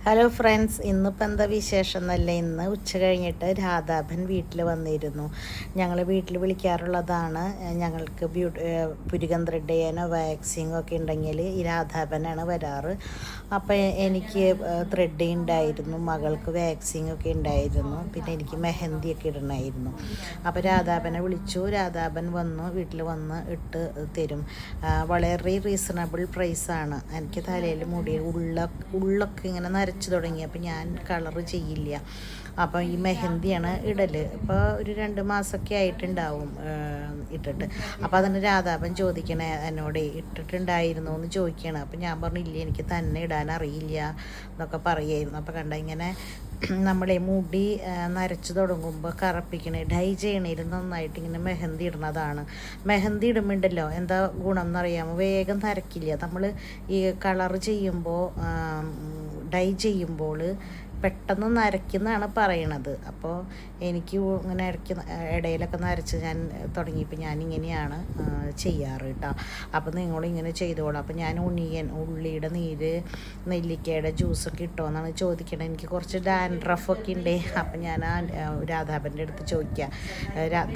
Hello friends, ഇന്നിപ്പോൾ എന്താ വിശേഷം എന്നല്ല. ഇന്ന് ഉച്ച കഴിഞ്ഞിട്ട് രാധാബൻ വീട്ടിൽ വന്നിരുന്നു. ഞങ്ങൾ വീട്ടിൽ വിളിക്കാറുള്ളതാണ്. ഞങ്ങൾക്ക് പുരുകം ത്രെഡ് ചെയ്യാനോ വാക്സിങ്ങോ ഒക്കെ ഉണ്ടെങ്കിൽ ഈ രാധാബനാണ് വരാറ്. അപ്പോൾ എനിക്ക് ത്രെഡ് ഉണ്ടായിരുന്നു, മകൾക്ക് വാക്സിങ് ഒക്കെ ഉണ്ടായിരുന്നു, പിന്നെ എനിക്ക് മെഹന്തിയൊക്കെ ഇടണമായിരുന്നു. അപ്പോൾ രാധാബനെ വിളിച്ചു. രാധാബൻ വന്നു, വീട്ടിൽ വന്ന് ഇട്ട് തരും. വളരെ റീസണബിൾ പ്രൈസാണ്. എനിക്ക് തലയിൽ മുടി ഉള്ളൊക്കെ ഇങ്ങനെ നരച്ച് തുടങ്ങി. അപ്പോൾ ഞാൻ കളറ് ചെയ്യില്ല. അപ്പോൾ ഈ മെഹന്തിയാണ് ഇടൽ. ഇപ്പോൾ ഒരു 2 മാസമൊക്കെ ആയിട്ടുണ്ടാവും ഇട്ടിട്ട്. അപ്പോൾ അതിന് രാധാബൻ ചോദിക്കണേ എന്നോട്, ഇട്ടിട്ടുണ്ടായിരുന്നു എന്ന് ചോദിക്കണം. അപ്പോൾ ഞാൻ പറഞ്ഞില്ല, എനിക്ക് തന്നെ ഇടാൻ അറിയില്ല എന്നൊക്കെ പറയായിരുന്നു. അപ്പോൾ കണ്ട ഇങ്ങനെ നമ്മളെ മുടി നരച്ച് തുടങ്ങുമ്പോൾ കറുപ്പിക്കണേ, ഡൈ ചെയ്യണേലും നന്നായിട്ട് ഇങ്ങനെ മെഹന്തി ഇടുന്നതാണ്. മെഹന്തി ഇടുമ്പോണ്ടല്ലോ എന്താ ഗുണം എന്നറിയാമോ? വേഗം നരക്കില്ല. നമ്മൾ ഈ കളർ ചെയ്യുമ്പോൾ ഡൈ ചെയ്യുമ്പോൾ പെട്ടെന്ന് നരയ്ക്കുന്നതാണ് പറയണത്. അപ്പോൾ എനിക്ക് ഇങ്ങനെ ഇടയിലൊക്കെ നരച്ച് ഞാൻ തുടങ്ങിയപ്പോൾ ഞാനിങ്ങനെയാണ് ചെയ്യാറ് കേട്ടോ. അപ്പോൾ നിങ്ങളിങ്ങനെ ചെയ്തോളൂ. അപ്പോൾ ഞാൻ ഉള്ളിയുടെ നീര്, നെല്ലിക്കയുടെ ജ്യൂസൊക്കെ ഇട്ടോന്നാണ് ചോദിക്കണത്. എനിക്ക് കുറച്ച് ഡാൻഡ്രഫൊക്കെ ഉണ്ട്. അപ്പം ഞാൻ രാധാബൻ്റെ അടുത്ത് ചോദിക്കുക.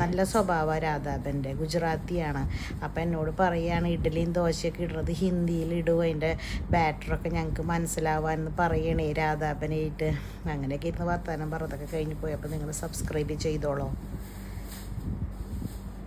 നല്ല സ്വഭാവമാണ് രാധാബൻ്റെ, ഗുജറാത്തിയാണ്. അപ്പോൾ എന്നോട് പറയുകയാണ് ഇഡ്ഡലിയും ദോശയൊക്കെ ഇടുന്നത് ഹിന്ദിയിൽ ഇടും, അതിൻ്റെ ബാറ്ററൊക്കെ ഞങ്ങൾക്ക് മനസ്സിലാവാമെന്ന് പറയണേ രാധാബനായിട്ട്. അങ്ങനെയൊക്കെ ഇരുന്ന് വർത്താനം പറഞ്ഞതൊക്കെ കഴിഞ്ഞ് പോയി. അപ്പോൾ നിങ്ങൾ സബ്സ്ക്രൈബ് ചെയ്തോളൂ.